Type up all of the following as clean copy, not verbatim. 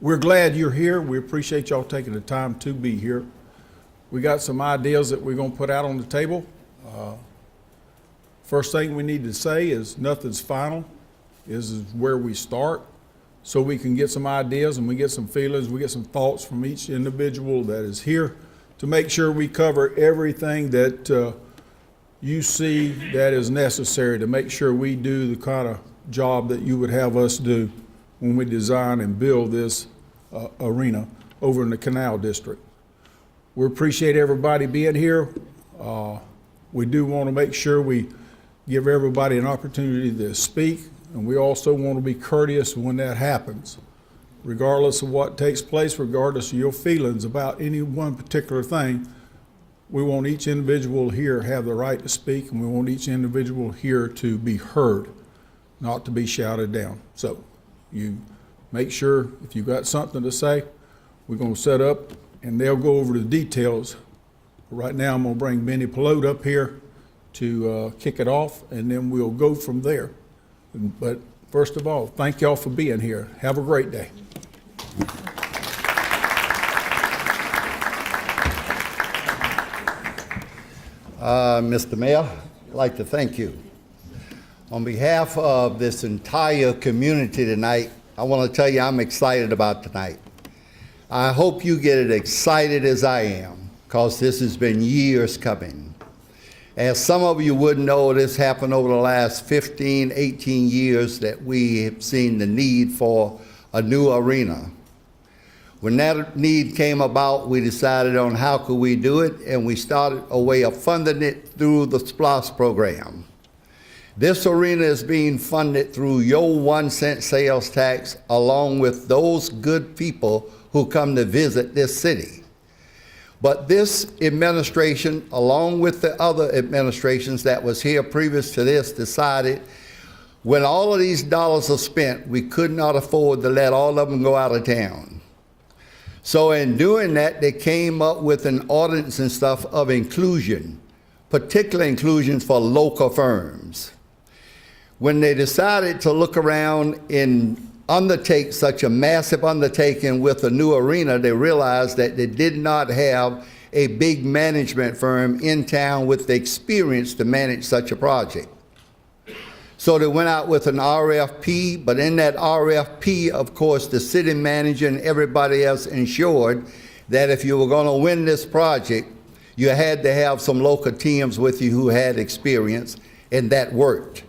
we're glad you're here. We appreciate y'all taking the time to be here. We got some ideas that we're going to put out on the table. First thing we need to say is nothing's final. This is where we start, so we can get some ideas and we get some feelings, we get some thoughts from each individual that is here to make sure we cover everything that you see that is necessary to make sure we do the kind of job that you would have us do when we design and build this arena over in the Canal District. We appreciate everybody being here. We do want to make sure we give everybody an opportunity to speak, and we also want to be courteous when that happens. Regardless of what takes place, regardless of your feelings about any one particular thing, we want each individual here to have the right to speak, and we want each individual here to be heard, not to be shouted down. So you make sure if you've got something to say, we're going to set up and they'll go over the details. Right now I'm going to bring Benny Pelote up here to kick it off, and then we'll go from there. But first of all, thank y'all for being here. Have a great day. Mr. Mayor, I'd like to thank you. On behalf of this entire community tonight, I want to tell you I'm excited about tonight. I hope you get as excited as I am, because this has been years coming. As some of you would know, this happened over the last 15, 18 years that we have seen the need for a new arena. When that need came about, we decided on how could we do it, and we started a way of funding it through the SPLOST program. This arena is being funded through your 1 cent sales tax, along with those good people who come to visit this city. But this administration, along with the other administrations that was here previous to this, decided when all of these dollars are spent, we could not afford to let all of them go out of town. So in doing that, they came up with an ordinance and stuff of inclusion, particular inclusions for local firms. When they decided to look around and undertake such a massive undertaking with a new arena, they realized that they did not have a big management firm in town with the experience to manage such a project. So they went out with an RFP, but in that RFP, of course, the city manager and everybody else ensured that if you were going to win this project, you had to have some local teams with you who had experience, and that worked.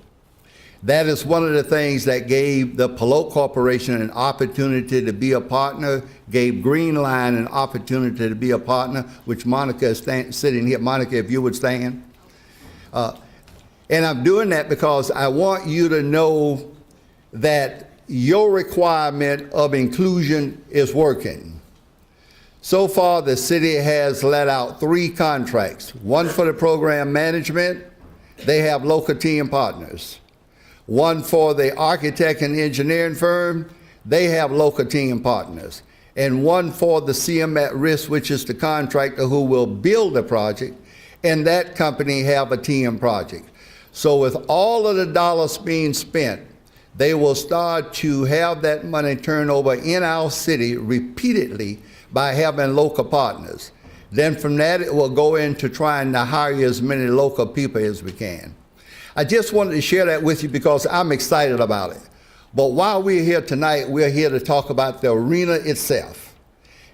That is one of the things that gave the Pelote Corporation an opportunity to be a partner, gave Green Line an opportunity to be a partner, which Monica is sitting here. Monica, if you would stand. And I'm doing that because I want you to know that your requirement of inclusion is working. So far, the city has let out 3 contracts. One for the program management, they have local team partners. One for the architect and engineering firm, they have local team partners. And one for the CM at Risk, which is the contractor who will build the project, and that company have a team project. So with all of the dollars being spent, they will start to have that money turned over in our city repeatedly by having local partners. Then from that, it will go into trying to hire as many local people as we can. I just wanted to share that with you because I'm excited about it. But while we're here tonight, we're here to talk about the arena itself.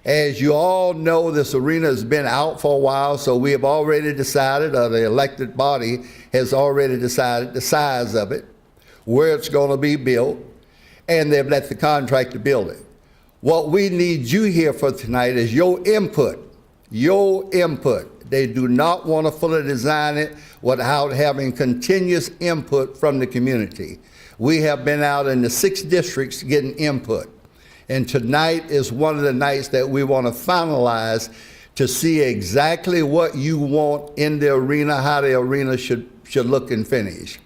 As you all know, this arena has been out for a while, so we have already decided, or the elected body has already decided the size of it, where it's going to be built, and they've let the contractor build it. What we need you here for tonight is your input. Your input. They do not want to fully design it without having continuous input from the community. We have been out in the 6 districts getting input. And tonight is one of the nights that we want to finalize to see exactly what you want in the arena, how the arena should look and finish.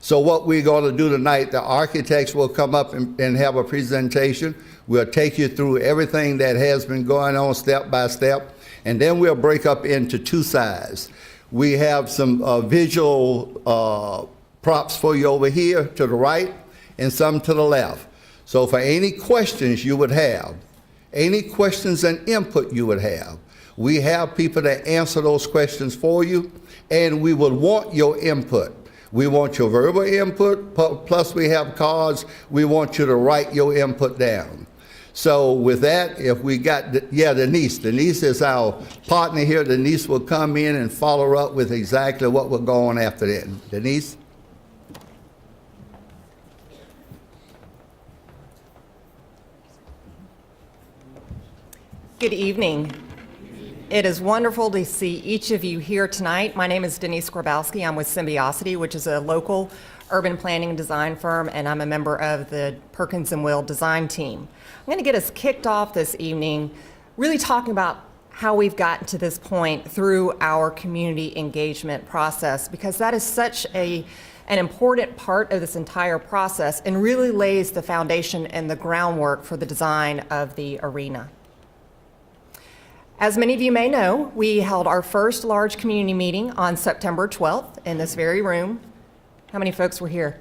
So what we're going to do tonight, the architects will come up and have a presentation. We'll take you through everything that has been going on step by step, and then we'll break up into 2 sides. We have some visual props for you over here to the right and some to the left. So for any questions you would have, any questions and input you would have. We have people that answer those questions for you, and we will want your input. We want your verbal input, plus we have cards. We want you to write your input down. So with that, if we got, Denise. Denise is our partner here. Denise will come in and follow up with exactly what we're going after that. Denise? Good evening. It is wonderful to see each of you here tonight. My name is Denise Grabowski. I'm with Symbiosity, which is a local urban planning and design firm, and I'm a member of the Perkins+Will design team. I'm going to get us kicked off this evening really talking about how we've gotten to this point through our community engagement process, because that is such an important part of this entire process and really lays the foundation and the groundwork for the design of the arena. As many of you may know, we held our first large community meeting on September 12th in this very room. How many folks were here?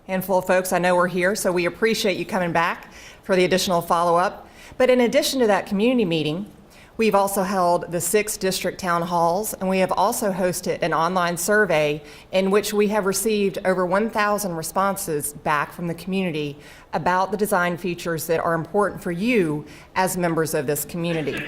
Handful of folks I know were here, so we appreciate you coming back for the additional follow-up. But in addition to that community meeting, we've also held the 6 district town halls, and we have also hosted an online survey in which we have received over 1,000 responses back from the community about the design features that are important for you as members of this community.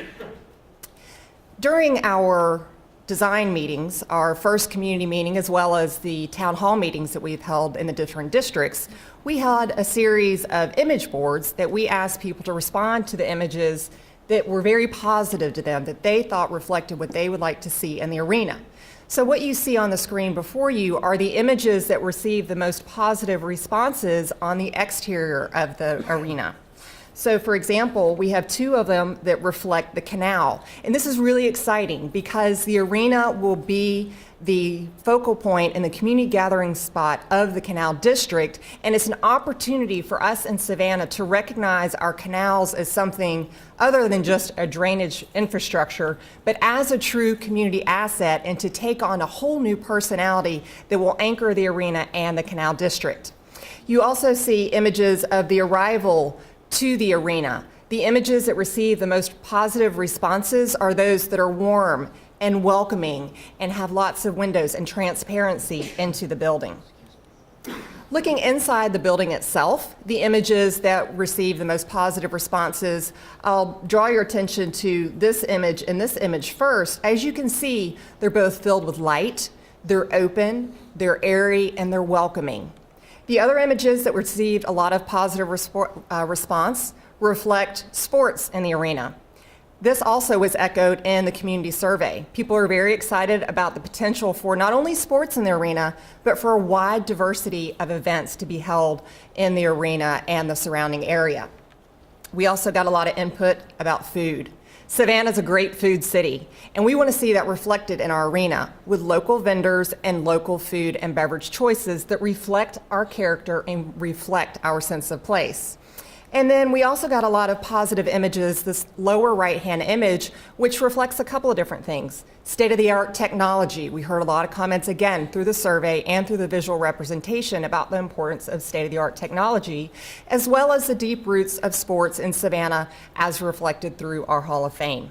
During our design meetings, our first community meeting, as well as the town hall meetings that we've held in the different districts, we had a series of image boards that we asked people to respond to the images that were very positive to them, that they thought reflected what they would like to see in the arena. So what you see on the screen before you are the images that received the most positive responses on the exterior of the arena. So for example, we have 2 of them that reflect the canal. And this is really exciting because the arena will be the focal point and the community gathering spot of the Canal District. And it's an opportunity for us in Savannah to recognize our canals as something other than just a drainage infrastructure, but as a true community asset, and to take on a whole new personality that will anchor the arena and the Canal District. You also see images of the arrival to the arena. The images that receive the most positive responses are those that are warm and welcoming and have lots of windows and transparency into the building. Looking inside the building itself, the images that receive the most positive responses, I'll draw your attention to this image and this image first. As you can see, they're both filled with light, they're open, they're airy, and they're welcoming. The other images that received a lot of positive response reflect sports in the arena. This also was echoed in the community survey. People are very excited about the potential for not only sports in the arena, but for a wide diversity of events to be held in the arena and the surrounding area. We also got a lot of input about food. Savannah's a great food city, and we want to see that reflected in our arena with local vendors and local food and beverage choices that reflect our character and reflect our sense of place. And then we also got a lot of positive images, this lower right-hand image, which reflects a couple of different things. State-of-the-art technology. We heard a lot of comments, again, through the survey and through the visual representation about the importance of state-of-the-art technology, as well as the deep roots of sports in Savannah as reflected through our Hall of Fame.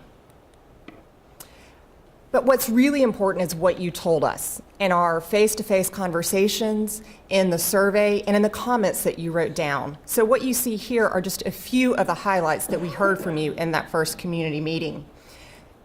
But what's really important is what you told us in our face-to-face conversations, in the survey, and in the comments that you wrote down. So what you see here are just a few of the highlights that we heard from you in that first community meeting.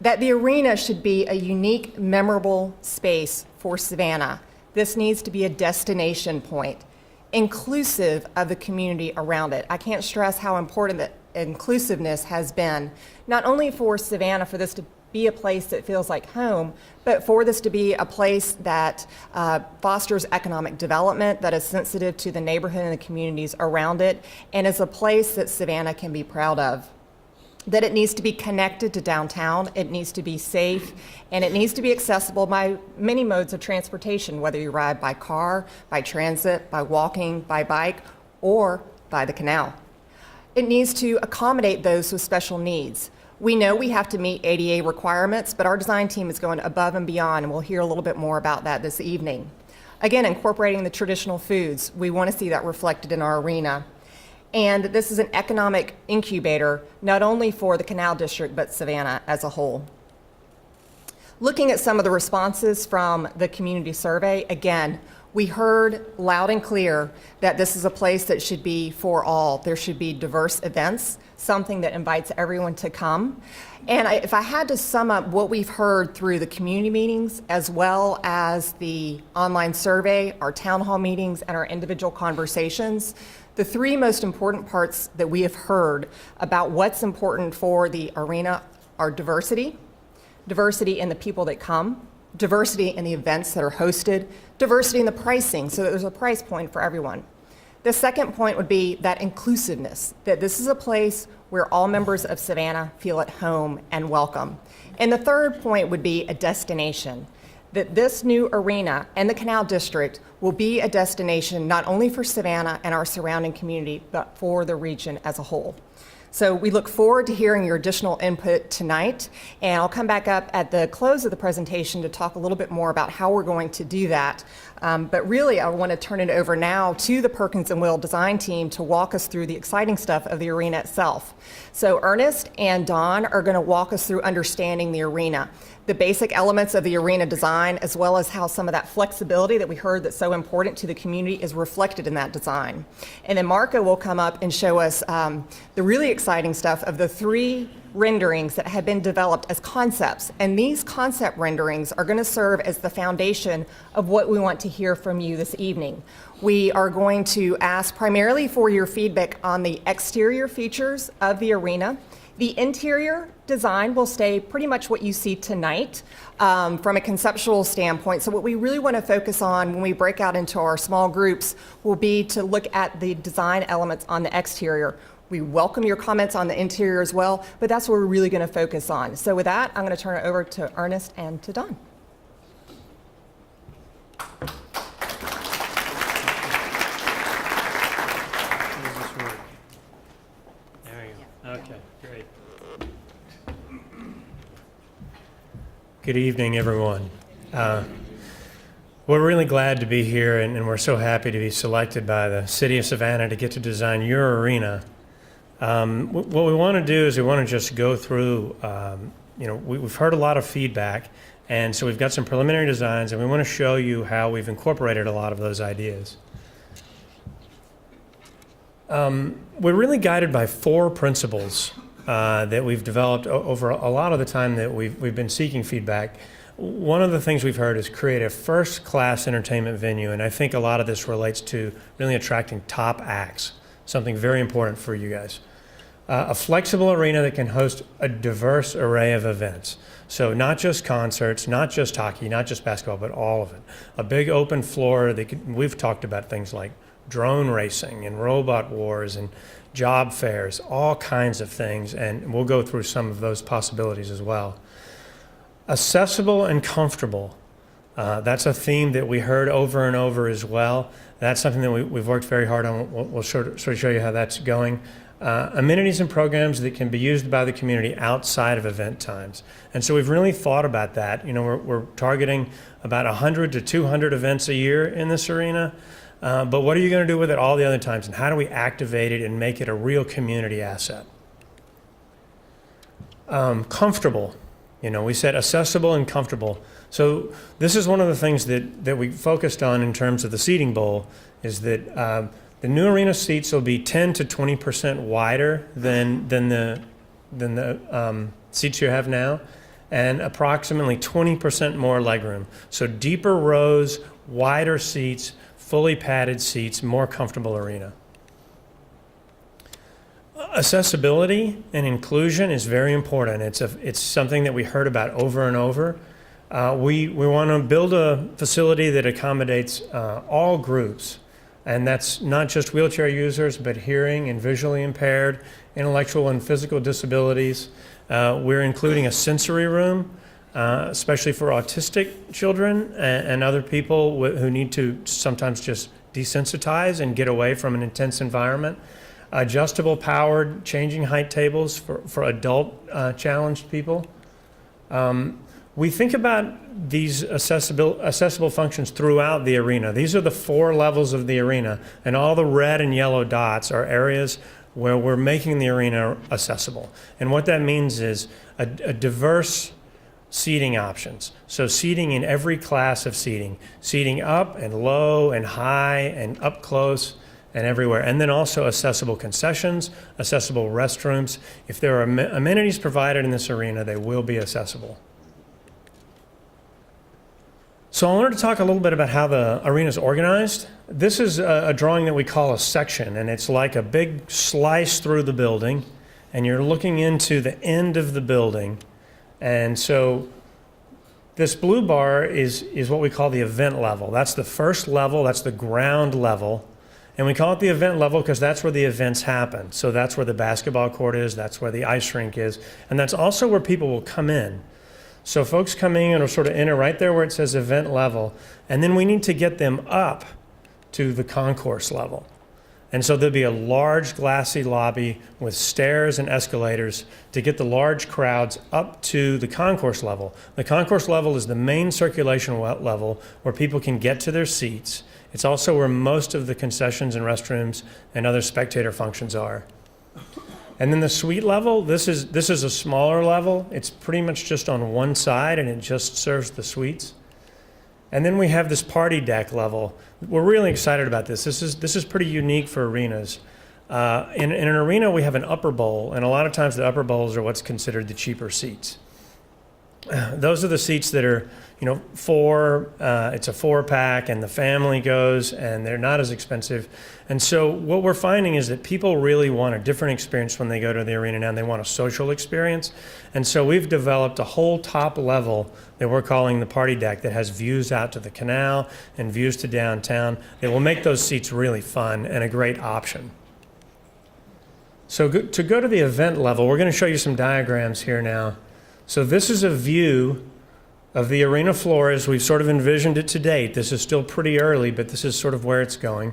That the arena should be a unique, memorable space for Savannah. This needs to be a destination point, inclusive of the community around it. I can't stress how important that inclusiveness has been, not only for Savannah, for this to be a place that feels like home, but for this to be a place that fosters economic development, that is sensitive to the neighborhood and the communities around it, and is a place that Savannah can be proud of. That it needs to be connected to downtown, it needs to be safe, and it needs to be accessible by many modes of transportation, whether you ride by car, by transit, by walking, by bike, or by the canal. It needs to accommodate those with special needs. We know we have to meet ADA requirements, but our design team is going above and beyond, and we'll hear a little bit more about that this evening. Again, incorporating the traditional foods, we want to see that reflected in our arena. And this is an economic incubator, not only for the Canal District, but Savannah as a whole. Looking at some of the responses from the community survey, again, we heard loud and clear that this is a place that should be for all. There should be diverse events, something that invites everyone to come. And if I had to sum up what we've heard through the community meetings, as well as the online survey, our town hall meetings, and our individual conversations, the three most important parts that we have heard about what's important for the arena are diversity, diversity in the people that come, diversity in the events that are hosted, diversity in the pricing, so that there's a price point for everyone. The second point would be that inclusiveness, that this is a place where all members of Savannah feel at home and welcome. And the third point would be a destination, that this new arena and the Canal District will be a destination not only for Savannah and our surrounding community, but for the region as a whole. So we look forward to hearing your additional input tonight, and I'll come back up at the close of the presentation to talk a little bit more about how we're going to do that. But really, I want to turn it over now to the Perkins+Will design team to walk us through the exciting stuff of the arena itself. So Ernest and Don are going to walk us through understanding the arena, the basic elements of the arena design, as well as how some of that flexibility that we heard that's so important to the community is reflected in that design. And then Marco will come up and show us the really exciting stuff of the three renderings that have been developed as concepts. And these concept renderings are going to serve as the foundation of what we want to hear from you this evening. We are going to ask primarily for your feedback on the exterior features of the arena. The interior design will stay pretty much what you see tonight from a conceptual standpoint. So what we really want to focus on when we break out into our small groups will be to look at the design elements on the exterior. We welcome your comments on the interior as well, but that's what we're really going to focus on. So with that, I'm going to turn it over to Ernest and to Don. There you go. Okay, great. Good evening, everyone. We're really glad to be here, and we're so happy to be selected by the City of Savannah to get to design your arena. What we want to do is we want to just go through, we've heard a lot of feedback, and so we've got some preliminary designs, and we want to show you how we've incorporated a lot of those ideas. We're really guided by four principles that we've developed over a lot of the time that we've been seeking feedback. One of the things we've heard is create a first-class entertainment venue, and I think a lot of this relates to really attracting top acts, something very important for you guys. A flexible arena that can host a diverse array of events. So not just concerts, not just hockey, not just basketball, but all of it. A big open floor that we've talked about things like drone racing and robot wars and job fairs, all kinds of things, and we'll go through some of those possibilities as well. Accessible and comfortable. That's a theme that we heard over and over as well. That's something that we've worked very hard on. We'll sort of show you how that's going. Amenities and programs that can be used by the community outside of event times. And so we've really thought about that. We're targeting about 100 to 200 events a year in this arena. But what are you going to do with it all the other times? And how do we activate it and make it a real community asset? Comfortable. We said accessible and comfortable. So this is one of the things that we focused on in terms of the seating bowl, is that the new arena seats will be 10 to 20% wider than the seats you have now, and approximately 20% more legroom. So deeper rows, wider seats, fully padded seats, more comfortable arena. Accessibility and inclusion is very important. It's something that we heard about over and over. We want to build a facility that accommodates all groups, and that's not just wheelchair users, but hearing and visually impaired, intellectual and physical disabilities. We're including a sensory room, especially for autistic children and other people who need to sometimes just desensitize and get away from an intense environment. Adjustable powered changing height tables for adult challenged people. We think about these accessible functions throughout the arena. These are the 4 levels of the arena, and all the red and yellow dots are areas where we're making the arena accessible. And what that means is a diverse seating options. So seating in every class of seating. Seating up and low and high and up close and everywhere. And then also accessible concessions, accessible restrooms. If there are amenities provided in this arena, they will be accessible. So I wanted to talk a little bit about how the arena is organized. This is a drawing that we call a section, and it's like a big slice through the building, and you're looking into the end of the building. And so this blue bar is what we call the event level. That's the first level, that's the ground level. And we call it the event level because that's where the events happen. So that's where the basketball court is, that's where the ice rink is, and that's also where people will come in. So folks coming in will sort of enter right there where it says event level, and then we need to get them up to the concourse level. And so there'll be a large glassy lobby with stairs and escalators to get the large crowds up to the concourse level. The concourse level is the main circulation level where people can get to their seats. It's also where most of the concessions and restrooms and other spectator functions are. And then the suite level, this is a smaller level. It's pretty much just on one side, and it just serves the suites. And then we have this party deck level. We're really excited about this. This is pretty unique for arenas. In an arena, we have an upper bowl, and a lot of times the upper bowls are what's considered the cheaper seats. Those are the seats that are, it's a 4-pack, and the family goes, and they're not as expensive. And so what we're finding is that people really want a different experience when they go to the arena now, and they want a social experience. And so we've developed a whole top level that we're calling the party deck that has views out to the canal and views to downtown that will make those seats really fun and a great option. So to go to the event level, we're going to show you some diagrams here now. So this is a view of the arena floor as we've sort of envisioned it to date. This is still pretty early, but this is sort of where it's going.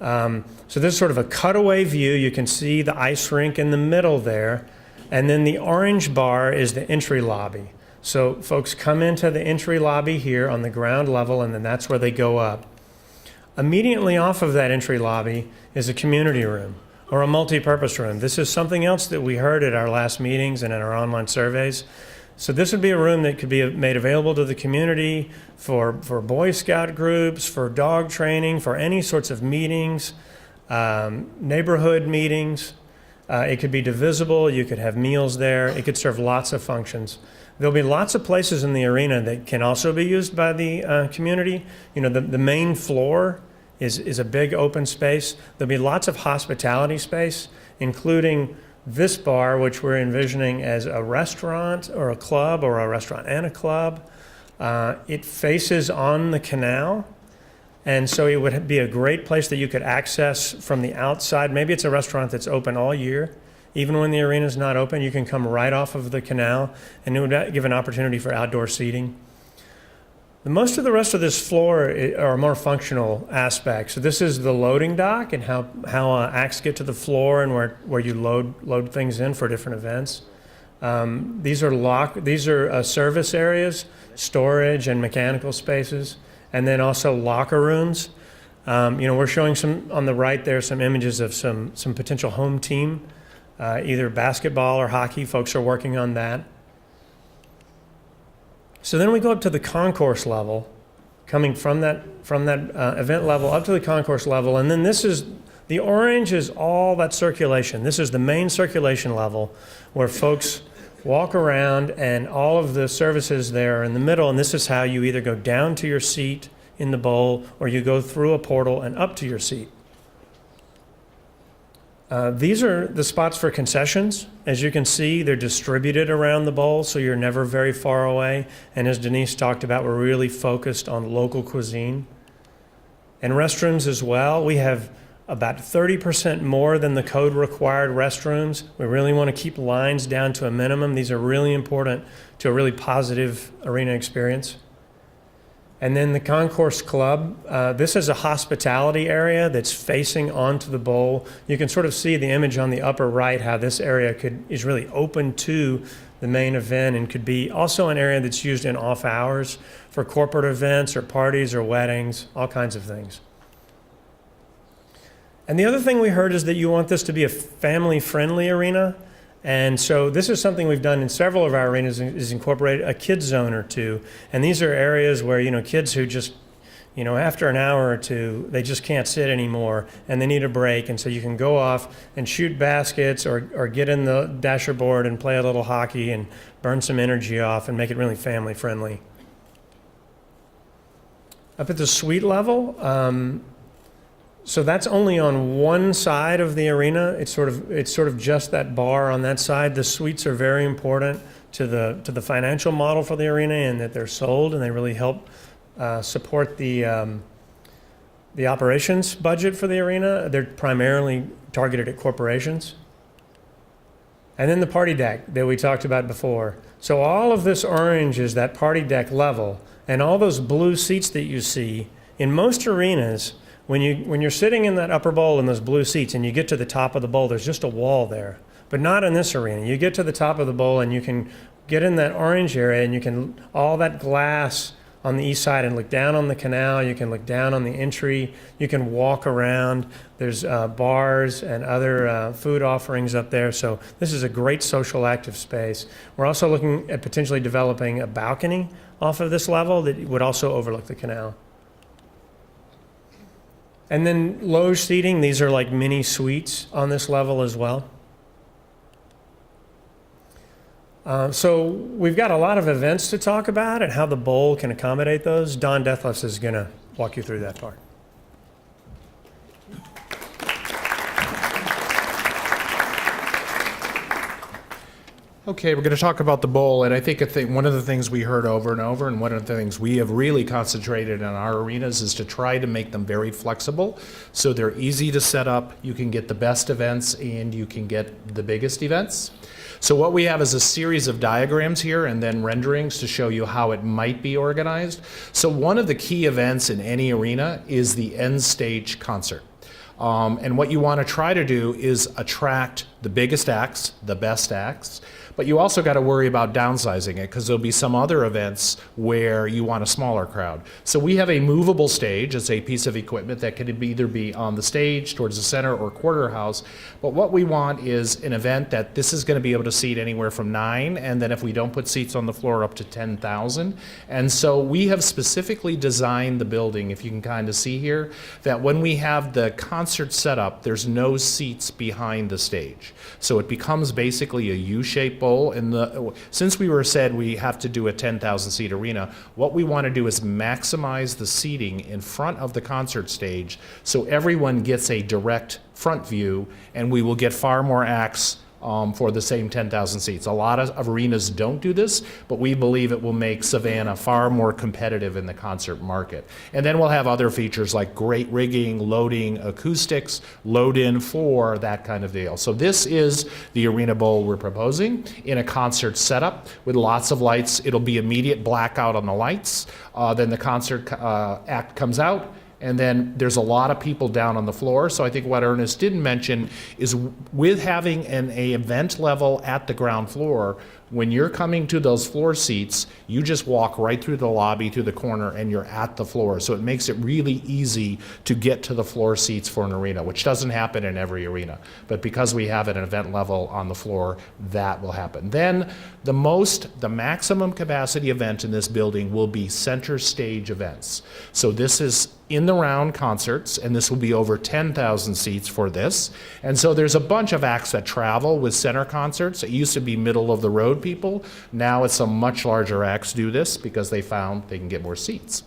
So this is sort of a cutaway view. You can see the ice rink in the middle there. And then the orange bar is the entry lobby. So folks come into the entry lobby here on the ground level, and then that's where they go up. Immediately off of that entry lobby is a community room or a multi-purpose room. This is something else that we heard at our last meetings and in our online surveys. So this would be a room that could be made available to the community for Boy Scout groups, for dog training, for any sorts of meetings, neighborhood meetings. It could be divisible. You could have meals there. It could serve lots of functions. There'll be lots of places in the arena that can also be used by the community. The main floor is a big open space. There'll be lots of hospitality space, including this bar, which we're envisioning as a restaurant or a club or a restaurant and a club. It faces on the canal, and so it would be a great place that you could access from the outside. Maybe it's a restaurant that's open all year. Even when the arena is not open, you can come right off of the canal, and it would give an opportunity for outdoor seating. Most of the rest of this floor are more functional aspects. So this is the loading dock and how acts get to the floor and where you load things in for different events. These are service areas, storage and mechanical spaces, and then also locker rooms. We're showing some on the right there, some images of some potential home team, either basketball or hockey. Folks are working on that. So then we go up to the concourse level, coming from that event level up to the concourse level, and then the orange is all that circulation. This is the main circulation level where folks walk around, and all of the services there are in the middle, and this is how you either go down to your seat in the bowl or you go through a portal and up to your seat. These are the spots for concessions. As you can see, they're distributed around the bowl, so you're never very far away. And as Denise talked about, we're really focused on local cuisine. And restrooms as well. We have about 30% more than the code required restrooms. We really want to keep lines down to a minimum. These are really important to a really positive arena experience. And then the Concourse Club, this is a hospitality area that's facing onto the bowl. You can sort of see the image on the upper right, how this area is really open to the main event, and could be also an area that's used in off hours for corporate events or parties or weddings, all kinds of things. And the other thing we heard is that you want this to be a family-friendly arena. And so this is something we've done in several of our arenas, is incorporate a kids zone or two. And these are areas where, kids who just, after an hour or two, they just can't sit anymore and they need a break. And so you can go off and shoot baskets or get in the dasher board and play a little hockey and burn some energy off and make it really family friendly. Up at the suite level, so that's only on one side of the arena. It's sort of just that bar on that side. The suites are very important to the financial model for the arena, in that they're sold and they really help support the operations budget for the arena. They're primarily targeted at corporations. And then the party deck that we talked about before. So all of this orange is that party deck level, and all those blue seats that you see in most arenas. When you're sitting in that upper bowl in those blue seats and you get to the top of the bowl, there's just a wall there. But not in this arena. You get to the top of the bowl and you can get in that orange area, and you can, all that glass on the east side, and look down on the canal. You can look down on the entry. You can walk around. There's bars and other food offerings up there. So this is a great social active space. We're also looking at potentially developing a balcony off of this level that would also overlook the canal. And then loge seating, these are like mini suites on this level as well. So we've got a lot of events to talk about and how the bowl can accommodate those. Don Deathless is going to walk you through that part. Okay, we're going to talk about the bowl, and I think one of the things we heard over and over, and one of the things we have really concentrated on our arenas, is to try to make them very flexible, so they're easy to set up. You can get the best events and you can get the biggest events. So what we have is a series of diagrams here and then renderings to show you how it might be organized. So one of the key events in any arena is the end stage concert. And what you want to try to do is attract the biggest acts, the best acts, but you also got to worry about downsizing it, because there'll be some other events where you want a smaller crowd. So we have a movable stage. It's a piece of equipment that can either be on the stage towards the center or quarter house. But what we want is an event that this is going to be able to seat anywhere from 9, and then if we don't put seats on the floor, up to 10,000. And so we have specifically designed the building, if you can kind of see here, that when we have the concert set up, there's no seats behind the stage. So it becomes basically a U-shaped bowl. And since we were said we have to do a 10,000 seat arena, what we want to do is maximize the seating in front of the concert stage so everyone gets a direct front view, and we will get far more acts for the same 10,000 seats. A lot of arenas don't do this, but we believe it will make Savannah far more competitive in the concert market. And then we'll have other features like great rigging, loading, acoustics, load-in floor, that kind of deal. So this is the arena bowl we're proposing in a concert setup with lots of lights. It'll be immediate blackout on the lights. Then the concert act comes out, and then there's a lot of people down on the floor. So I think what Ernest didn't mention is, with having an event level at the ground floor, when you're coming to those floor seats, you just walk right through the lobby, through the corner, and you're at the floor. So it makes it really easy to get to the floor seats for an arena, which doesn't happen in every arena. But because we have an event level on the floor, that will happen. Then the maximum capacity event in this building will be center stage events. So this is in the round concerts, and this will be over 10,000 seats for this. And so there's a bunch of acts that travel with center concerts. It used to be middle of the road people. Now it's some much larger acts do this because they found they can get more seats.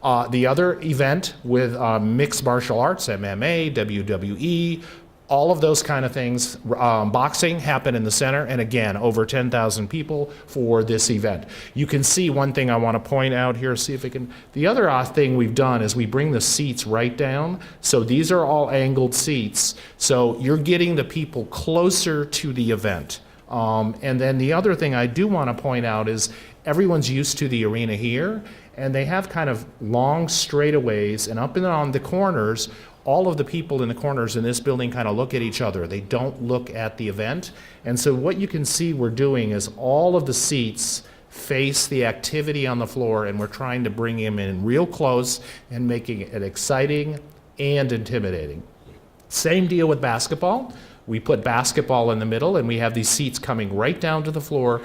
The other event with mixed martial arts, MMA, WWE, all of those kind of things, boxing, happen in the center, and again, over 10,000 people for this event. You can see one thing I want to point out here, see if I can. The other thing we've done is we bring the seats right down. So these are all angled seats. So you're getting the people closer to the event. And then the other thing I do want to point out is everyone's used to the arena here, and they have kind of long straightaways, and up and on the corners, all of the people in the corners in this building kind of look at each other. They don't look at the event. And so what you can see we're doing is all of the seats face the activity on the floor, and we're trying to bring them in real close and making it exciting and intimidating. Same deal with basketball. We put basketball in the middle, and we have these seats coming right down to the floor.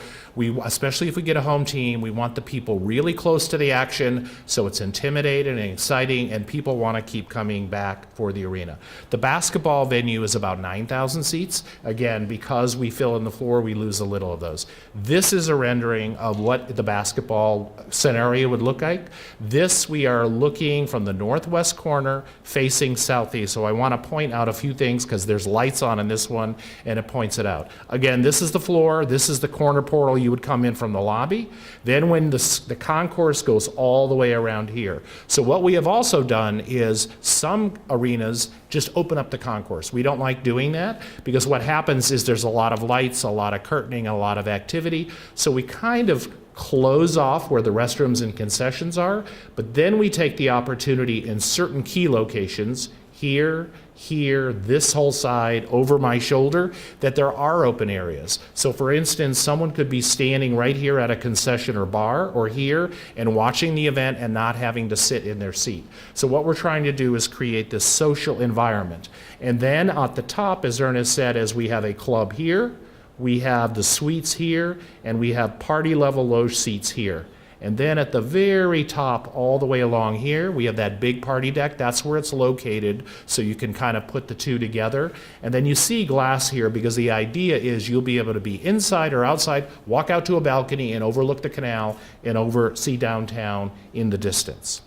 Especially if we get a home team, we want the people really close to the action, so it's intimidating and exciting, and people want to keep coming back for the arena. The basketball venue is about 9,000 seats. Again, because we fill in the floor, we lose a little of those. This is a rendering of what the basketball scenario would look like. This, we are looking from the northwest corner facing southeast. So I want to point out a few things because there's lights on in this one, and it points it out. Again, this is the floor. This is the corner portal you would come in from the lobby. Then when the concourse goes all the way around here. So what we have also done is some arenas just open up the concourse. We don't like doing that because what happens is there's a lot of lights, a lot of curtaining, a lot of activity. So we kind of close off where the restrooms and concessions are, but then we take the opportunity in certain key locations, here, this whole side, over my shoulder, that there are open areas. So for instance, someone could be standing right here at a concession or bar or here and watching the event and not having to sit in their seat. So what we're trying to do is create this social environment. And then at the top, as Ernest said, as we have a club here, we have the suites here, and we have party level loge seats here. And then at the very top, all the way along here, we have that big party deck. That's where it's located, so you can kind of put the two together. And then you see glass here because the idea is you'll be able to be inside or outside, walk out to a balcony and overlook the canal and see downtown in the distance.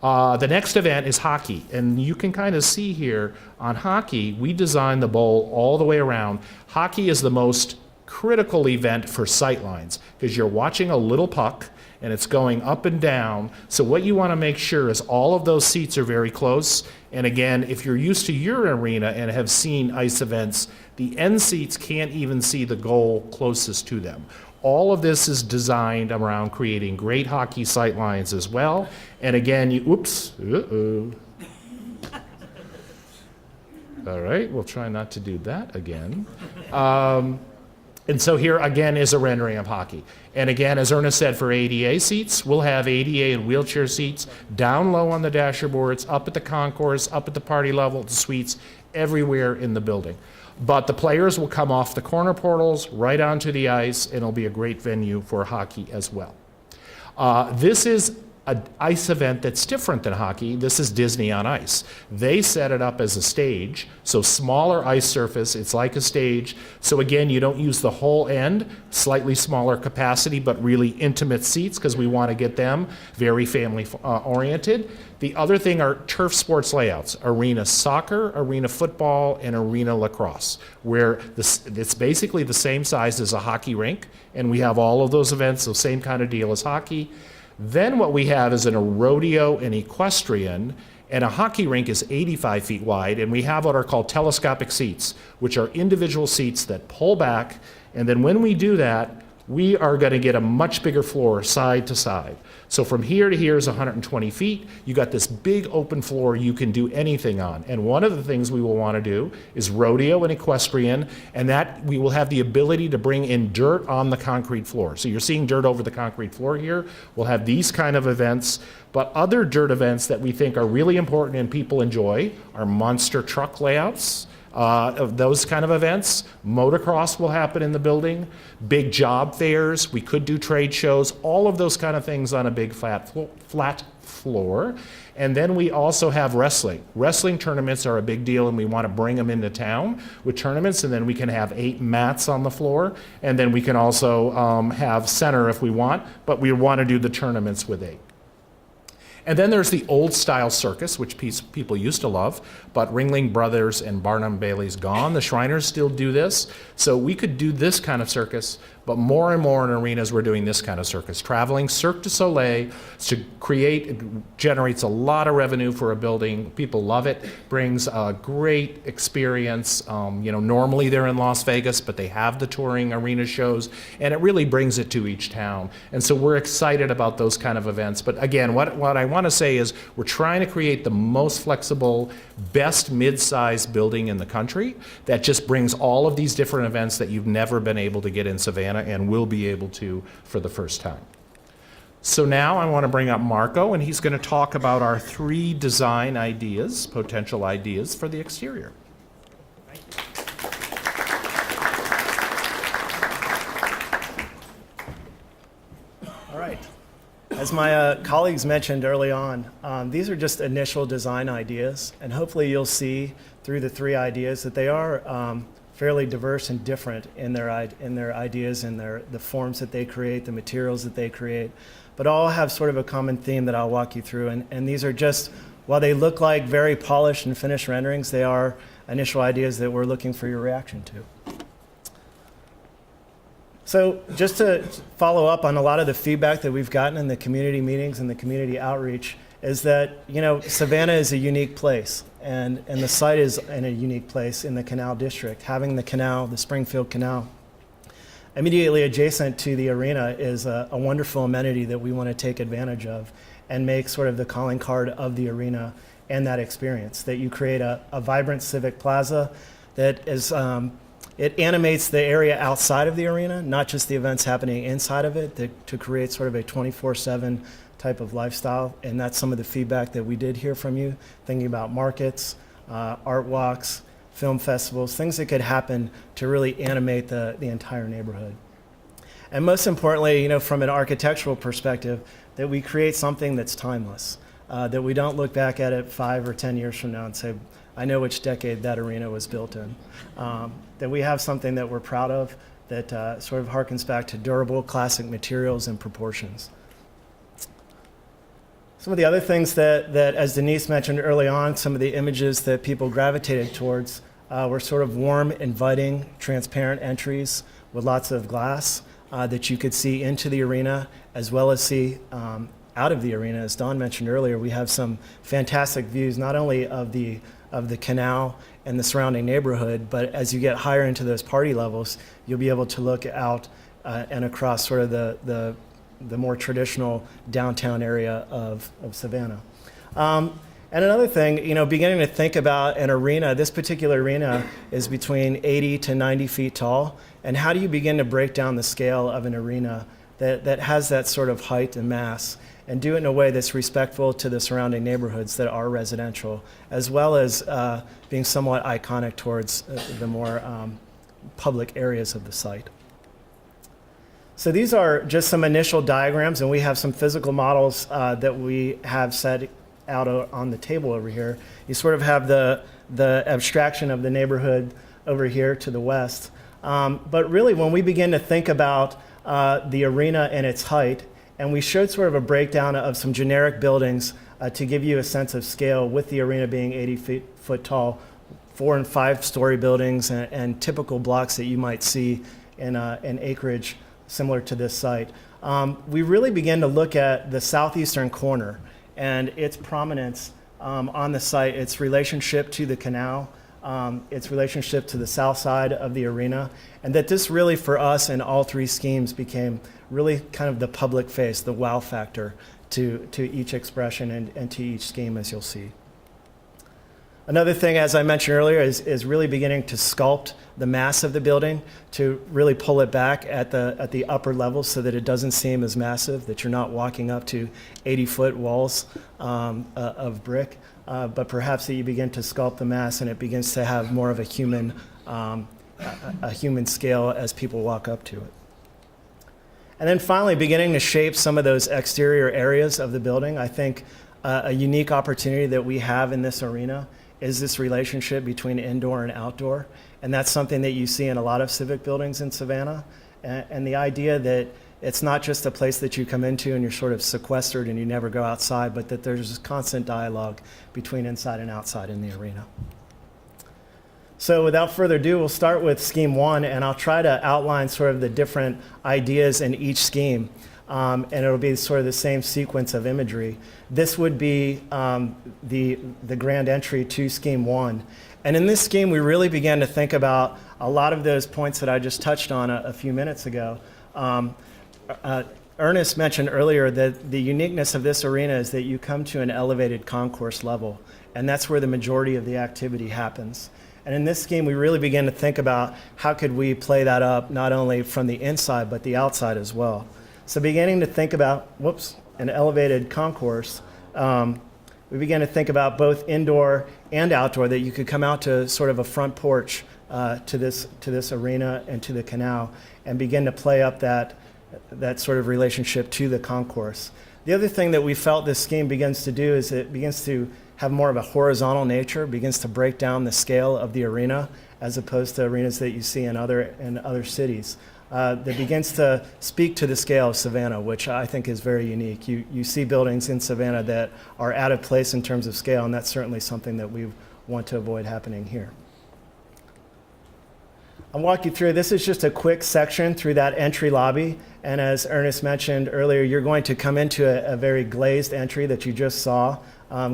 The next event is hockey, and you can kind of see here on hockey, we designed the bowl all the way around. Hockey is the most critical event for sightlines because you're watching a little puck and it's going up and down. So what you want to make sure is all of those seats are very close. And again, if you're used to your arena and have seen ice events, the end seats can't even see the goal closest to them. All of this is designed around creating great hockey sightlines as well. And again, all right, we'll try not to do that again. And so here again is a rendering of hockey. And again, as Ernest said, for ADA seats, we'll have ADA and wheelchair seats down low on the dasher boards, up at the concourse, up at the party level, the suites, everywhere in the building. But the players will come off the corner portals right onto the ice, and it'll be a great venue for hockey as well. This is an ice event that's different than hockey. This is Disney on Ice. They set it up as a stage, so smaller ice surface, it's like a stage. So again, you don't use the whole end, slightly smaller capacity, but really intimate seats because we want to get them very family oriented. The other thing are turf sports layouts, arena soccer, arena football, and arena lacrosse, where it's basically the same size as a hockey rink, and we have all of those events, so same kind of deal as hockey. Then what we have is a rodeo and equestrian, and a hockey rink is 85 feet wide, and we have what are called telescopic seats, which are individual seats that pull back, and then when we do that, we are going to get a much bigger floor side to side. So from here to here is 120 feet. You got this big open floor you can do anything on. And one of the things we will want to do is rodeo and equestrian, and that we will have the ability to bring in dirt on the concrete floor. So you're seeing dirt over the concrete floor here. We'll have these kind of events. But other dirt events that we think are really important and people enjoy are monster truck layouts. Of those kind of events. Motocross will happen in the building, big job fairs, we could do trade shows, all of those kind of things on a big flat floor. And then we also have wrestling. Wrestling tournaments are a big deal, and we want to bring them into town with tournaments, and then we can have 8 mats on the floor, and then we can also have center if we want, but we want to do the tournaments with 8. And then there's the old style circus, which people used to love, but Ringling Brothers and Barnum Bailey's gone. The Shriners still do this. So we could do this kind of circus, But more and more in arenas, we're doing this kind of circus. Traveling Cirque du Soleil to create, it generates a lot of revenue for a building. People love it, brings a great experience. Normally they're in Las Vegas, but they have the touring arena shows, and it really brings it to each town. And so we're excited about those kind of events. But again, what I want to say is we're trying to create the most flexible, best mid-sized building in the country that just brings all of these different events that you've never been able to get in Savannah and will be able to for the first time. So now I want to bring up Marco, and he's going to talk about our 3 design ideas, potential ideas for the exterior. All right. As my colleagues mentioned early on, these are just initial design ideas, and hopefully you'll see through the 3 ideas that they are fairly diverse and different in their ideas and the forms that they create, the materials that they create, but all have sort of a common theme that I'll walk you through. And these are just, while they look like very polished and finished renderings, they are initial ideas that we're looking for your reaction to. So just to follow up on a lot of the feedback that we've gotten in the community meetings and the community outreach is that, Savannah is a unique place, and the site is in a unique place in the Canal District. Having the canal, the Springfield Canal, immediately adjacent to the arena is a wonderful amenity that we want to take advantage of and make sort of the calling card of the arena and that experience, that you create a vibrant civic plaza that is, it animates the area outside of the arena, not just the events happening inside of it, to create sort of a 24/7 type of lifestyle. And that's some of the feedback that we did hear from you, thinking about markets, art walks, film festivals, things that could happen to really animate the entire neighborhood. And most importantly, from an architectural perspective, that we create something that's timeless, that we don't look back at it 5 or 10 years from now and say, I know which decade that arena was built in. That we have something that we're proud of that sort of harkens back to durable, classic materials and proportions. Some of the other things that, as Denise mentioned early on, some of the images that people gravitated towards were sort of warm, inviting, transparent entries with lots of glass that you could see into the arena, as well as see out of the arena. As Dawn mentioned earlier, we have some fantastic views, not only of the canal and the surrounding neighborhood, but as you get higher into those party levels, you'll be able to look out and across sort of the more traditional downtown area of Savannah. And another thing, beginning to think about an arena, this particular arena is between 80 to 90 feet tall, and how do you begin to break down the scale of an arena that has that sort of height and mass, and do it in a way that's respectful to the surrounding neighborhoods that are residential, as well as being somewhat iconic towards the more public areas of the site. So these are just some initial diagrams, and we have some physical models that we have set out on the table over here. You sort of have the abstraction of the neighborhood over here to the west. But really, when we begin to think about the arena and its height, and we showed sort of a breakdown of some generic buildings to give you a sense of scale, with the arena being 80 foot tall, 4- and 5-story buildings, and typical blocks that you might see in acreage similar to this site. We really begin to look at the southeastern corner and its prominence on the site, its relationship to the canal, its relationship to the south side of the arena, and that this really, for us in all 3 schemes, became really kind of the public face, the wow factor to each expression and to each scheme, as you'll see. Another thing, as I mentioned earlier, is really beginning to sculpt the mass of the building to really pull it back at the upper level so that it doesn't seem as massive, that you're not walking up to 80-foot walls of brick, but perhaps that you begin to sculpt the mass and it begins to have more of a human scale as people walk up to it. And then finally, beginning to shape some of those exterior areas of the building. I think a unique opportunity that we have in this arena is this relationship between indoor and outdoor. And that's something that you see in a lot of civic buildings in Savannah. And the idea that it's not just a place that you come into and you're sort of sequestered and you never go outside, but that there's this constant dialogue between inside and outside in the arena. So without further ado, we'll start with scheme 1, and I'll try to outline sort of the different ideas in each scheme. And it'll be sort of the same sequence of imagery. This would be the grand entry to scheme 1. And in this scheme, we really began to think about a lot of those points that I just touched on a few minutes ago. Ernest mentioned earlier that the uniqueness of this arena is that you come to an elevated concourse level, and that's where the majority of the activity happens. And in this scheme, we really began to think about how could we play that up not only from the inside, but the outside as well. So beginning to think about, an elevated concourse, we began to think about both indoor and outdoor, that you could come out to sort of a front porch to this arena and to the canal and begin to play up that sort of relationship to the concourse. The other thing that we felt this scheme begins to do is it begins to have more of a horizontal nature, begins to break down the scale of the arena as opposed to arenas that you see in other cities. That begins to speak to the scale of Savannah, which I think is very unique. You see buildings in Savannah that are out of place in terms of scale, and that's certainly something that we want to avoid happening here. I'll walk you through. This is just a quick section through that entry lobby. And as Ernest mentioned earlier, you're going to come into a very glazed entry that you just saw,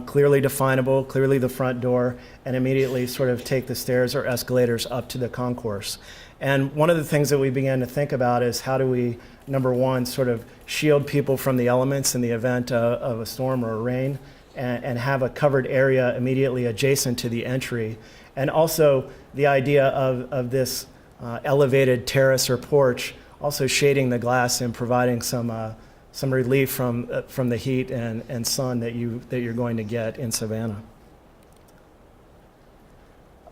clearly definable, clearly the front door, and immediately sort of take the stairs or escalators up to the concourse. And one of the things that we began to think about is how do we, number one, sort of shield people from the elements in the event of a storm or a rain, and have a covered area immediately adjacent to the entry. And also the idea of this elevated terrace or porch also shading the glass and providing some relief from the heat and sun that you're going to get in Savannah.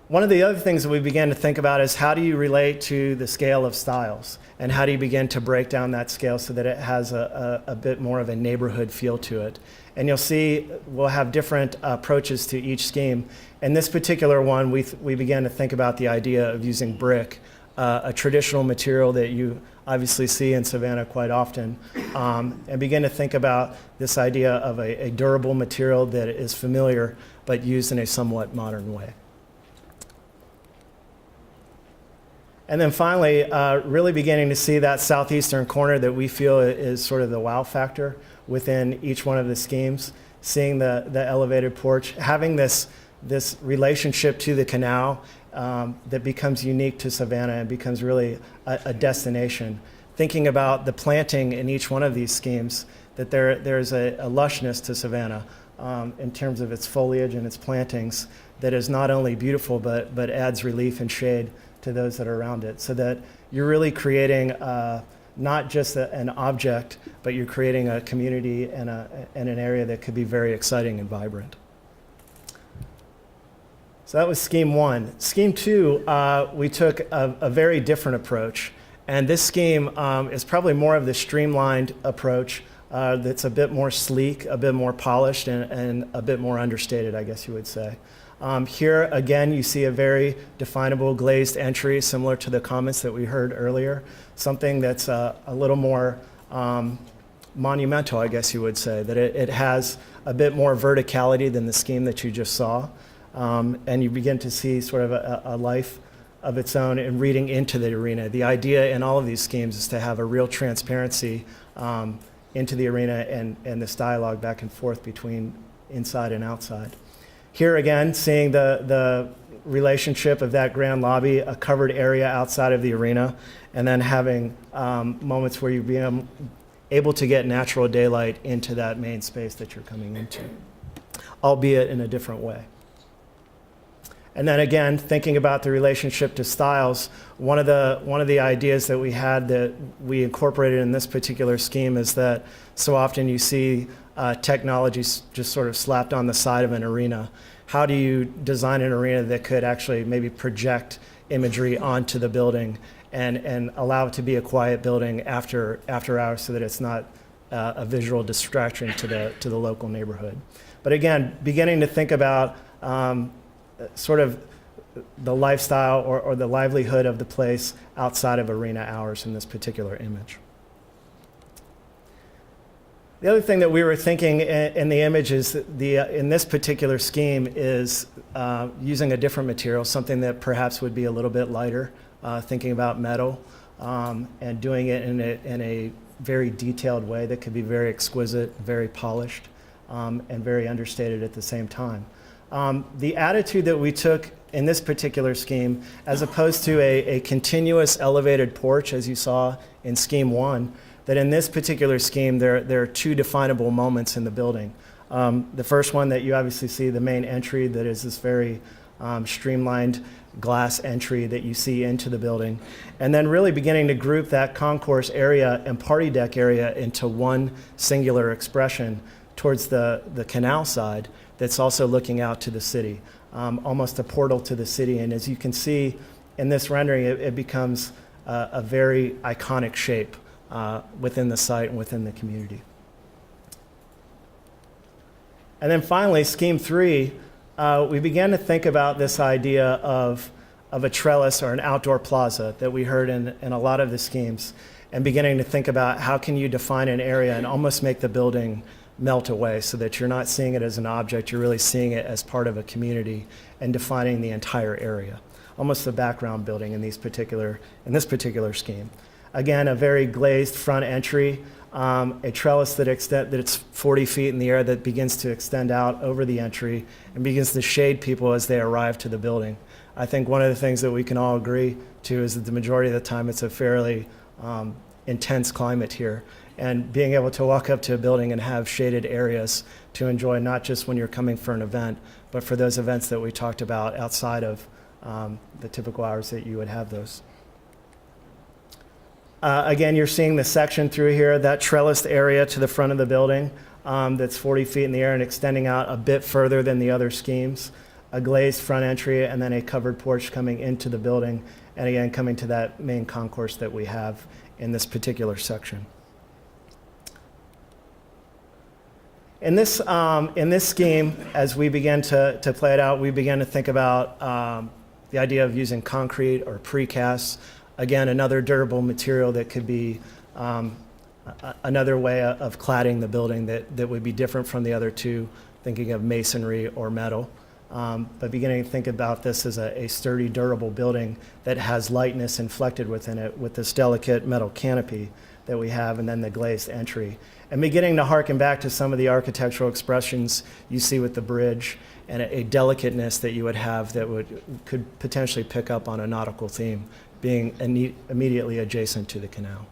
One of the other things that we began to think about is how do you relate to the scale of styles, and how do you begin to break down that scale so that it has a bit more of a neighborhood feel to it. And you'll see we'll have different approaches to each scheme. In this particular one, we began to think about the idea of using brick, a traditional material that you obviously see in Savannah quite often, and begin to think about this idea of a durable material that is familiar but used in a somewhat modern way. And then finally, really beginning to see that southeastern corner that we feel is sort of the wow factor within each one of the schemes, seeing the elevated porch, having this relationship to the canal that becomes unique to Savannah and becomes really a destination. Thinking about the planting in each one of these schemes, that there's a lushness to Savannah in terms of its foliage and its plantings that is not only beautiful but adds relief and shade to those that are around it, so that you're really creating not just an object, but you're creating a community and an area that could be very exciting and vibrant. So that was scheme 1. Scheme 2, we took a very different approach, and this scheme is probably more of the streamlined approach that's a bit more sleek, a bit more polished, and a bit more understated, I guess you would say. Here, again, you see a very definable glazed entry, similar to the comments that we heard earlier, something that's a little more monumental, I guess you would say, that it has a bit more verticality than the scheme that you just saw. And you begin to see sort of a life of its own and reading into the arena. The idea in all of these schemes is to have a real transparency into the arena and this dialogue back and forth between inside and outside. Here again, seeing the relationship of that grand lobby, a covered area outside of the arena, and then having moments where you're being able to get natural daylight into that main space that you're coming into, albeit in a different way. And then again, thinking about the relationship to styles, one of the ideas that we had that we incorporated in this particular scheme is that so often you see technology just sort of slapped on the side of an arena. How do you design an arena that could actually maybe project imagery onto the building and allow it to be a quiet building after hours, so that it's not a visual distraction to the local neighborhood? But again, beginning to think about sort of the lifestyle or the livelihood of the place outside of arena hours in this particular image. The other thing that we were thinking in the image is that in this particular scheme is using a different material, something that perhaps would be a little bit lighter, thinking about metal, and doing it in a very detailed way that could be very exquisite, very polished, and very understated at the same time. The attitude that we took in this particular scheme, as opposed to a continuous elevated porch, as you saw in Scheme 1, that in this particular scheme, there are two definable moments in the building. The first one that you obviously see, the main entry, that is this very streamlined glass entry that you see into the building. And then really beginning to group that concourse area and party deck area into one singular expression towards the canal side that's also looking out to the city, almost a portal to the city. And as you can see in this rendering, it becomes a very iconic shape within the site and within the community. And then finally, Scheme 3, we began to think about this idea of a trellis or an outdoor plaza that we heard in a lot of the schemes, and beginning to think about how can you define an area and almost make the building melt away so that you're not seeing it as an object, you're really seeing it as part of a community and defining the entire area, almost the background building in this particular scheme. Again, a very glazed front entry, a trellis that's 40 feet in the air that begins to extend out over the entry and begins to shade people as they arrive to the building. I think one of the things that we can all agree to is that the majority of the time it's a fairly intense climate here. And being able to walk up to a building and have shaded areas to enjoy, not just when you're coming for an event, but for those events that we talked about outside of the typical hours that you would have those. Again, you're seeing the section through here, that trellised area to the front of the building that's 40 feet in the air and extending out a bit further than the other schemes. A glazed front entry and then a covered porch coming into the building, and again, coming to that main concourse that we have in this particular section. In this scheme, as we began to play it out, we began to think about the idea of using concrete or precast. Again, another durable material that could be another way of cladding the building that would be different from the other two, thinking of masonry or metal. But beginning to think about this as a sturdy, durable building that has lightness inflected within it with this delicate metal canopy that we have, and then the glazed entry. And beginning to harken back to some of the architectural expressions you see with the bridge and a delicateness that you would have that could potentially pick up on a nautical theme, being immediately adjacent to the canal.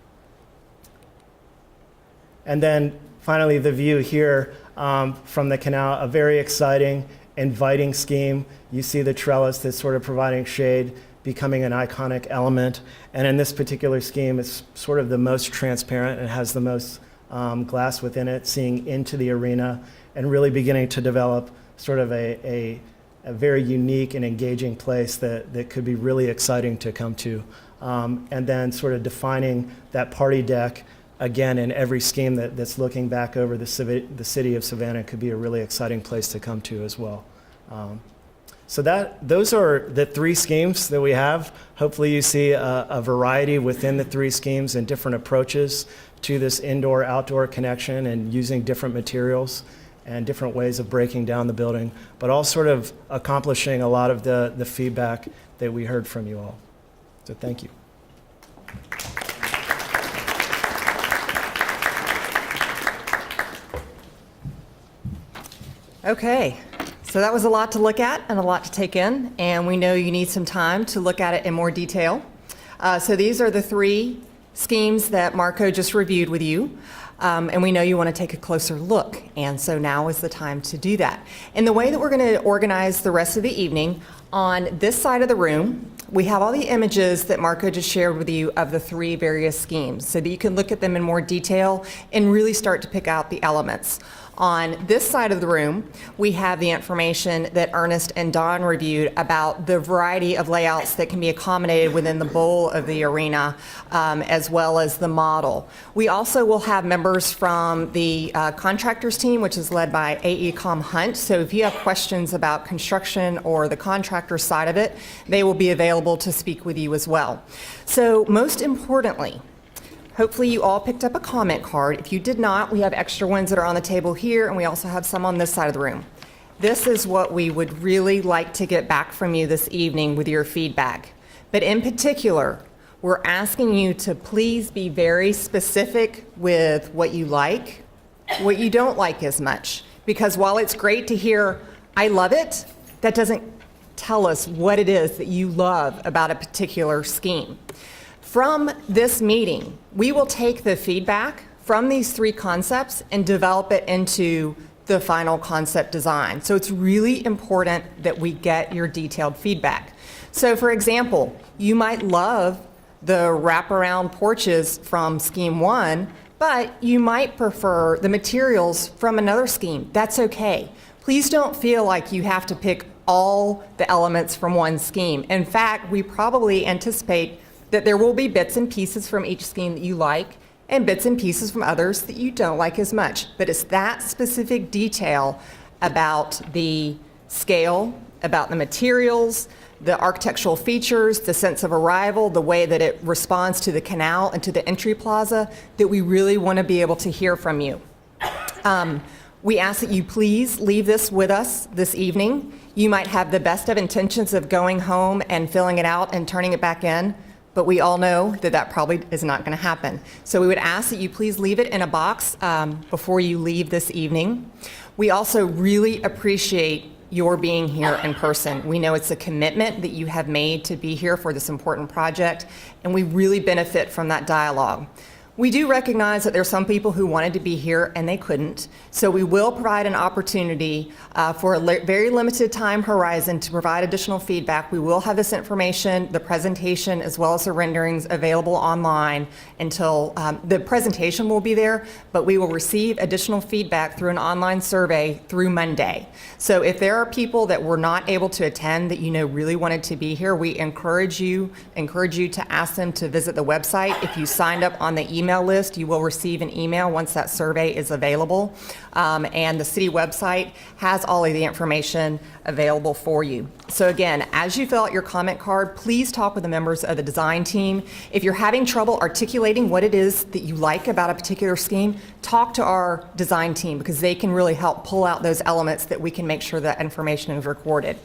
And then finally, the view here from the canal, a very exciting, inviting scheme. You see the trellis that's sort of providing shade, becoming an iconic element. And in this particular scheme, it's sort of the most transparent and has the most glass within it, seeing into the arena and really beginning to develop sort of a very unique and engaging place that could be really exciting to come to. And then sort of defining that party deck, again, in every scheme that's looking back over the city of Savannah could be a really exciting place to come to as well. So those are the three schemes that we have. Hopefully you see a variety within the three schemes and different approaches to this indoor-outdoor connection and using different materials and different ways of breaking down the building, but all sort of accomplishing a lot of the feedback that we heard from you all. So thank you. Okay, so that was a lot to look at and a lot to take in, and we know you need some time to look at it in more detail. So these are the three schemes that Marco just reviewed with you, and we know you want to take a closer look, and so now is the time to do that. And the way that we're going to organize the rest of the evening, on this side of the room, we have all the images that Marco just shared with you of the three various schemes so that you can look at them in more detail and really start to pick out the elements. On this side of the room, we have the information that Ernest and Don reviewed about the variety of layouts that can be accommodated within the bowl of the arena, as well as the model. We also will have members from the contractors team, which is led by AECom Hunt. So if you have questions about construction or the contractor side of it, they will be available to speak with you as well. So most importantly, Hopefully you all picked up a comment card. If you did not, we have extra ones that are on the table here, and we also have some on this side of the room. This is what we would really like to get back from you this evening with your feedback. But in particular, we're asking you to please be very specific with what you like, what you don't like as much. Because while it's great to hear, I love it, that doesn't tell us what it is that you love about a particular scheme. From this meeting, we will take the feedback from these 3 concepts and develop it into the final concept design. So it's really important that we get your detailed feedback. So for example, you might love the wraparound porches from scheme 1, but you might prefer the materials from another scheme. That's okay. Please don't feel like you have to pick all the elements from one scheme. In fact, we probably anticipate that there will be bits and pieces from each scheme that you like and bits and pieces from others that you don't like as much. But it's that specific detail about the scale, about the materials, the architectural features, the sense of arrival, the way that it responds to the canal and to the entry plaza that we really want to be able to hear from you. We ask that you please leave this with us this evening. You might have the best of intentions of going home and filling it out and turning it back in, but we all know that that probably is not going to happen. So we would ask that you please leave it in a box before you leave this evening. We also really appreciate your being here in person. We know it's a commitment that you have made to be here for this important project, and we really benefit from that dialogue. We do recognize that there are some people who wanted to be here and they couldn't, so we will provide an opportunity for a very limited time horizon to provide additional feedback. We will have this information, the presentation, as well as the renderings available online until the presentation will be there, but we will receive additional feedback through an online survey through Monday. So if there are people that were not able to attend that you know really wanted to be here, we encourage you to ask them to visit the website. If you signed up on the email list, you will receive an email once that survey is available. And the city website has all of the information available for you. So again, as you fill out your comment card, please talk with the members of the design team. If you're having trouble articulating what it is that you like about a particular scheme, talk to our design team because they can really help pull out those elements that we can make sure that information is recorded.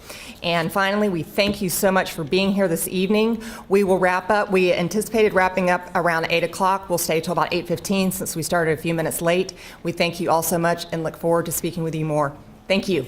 And finally, we thank you so much for being here this evening. We will wrap up. We anticipated wrapping up around 8 o'clock. We'll stay till about 8:15 since we started a few minutes late. We thank you all so much and look forward to speaking with you more. Thank you.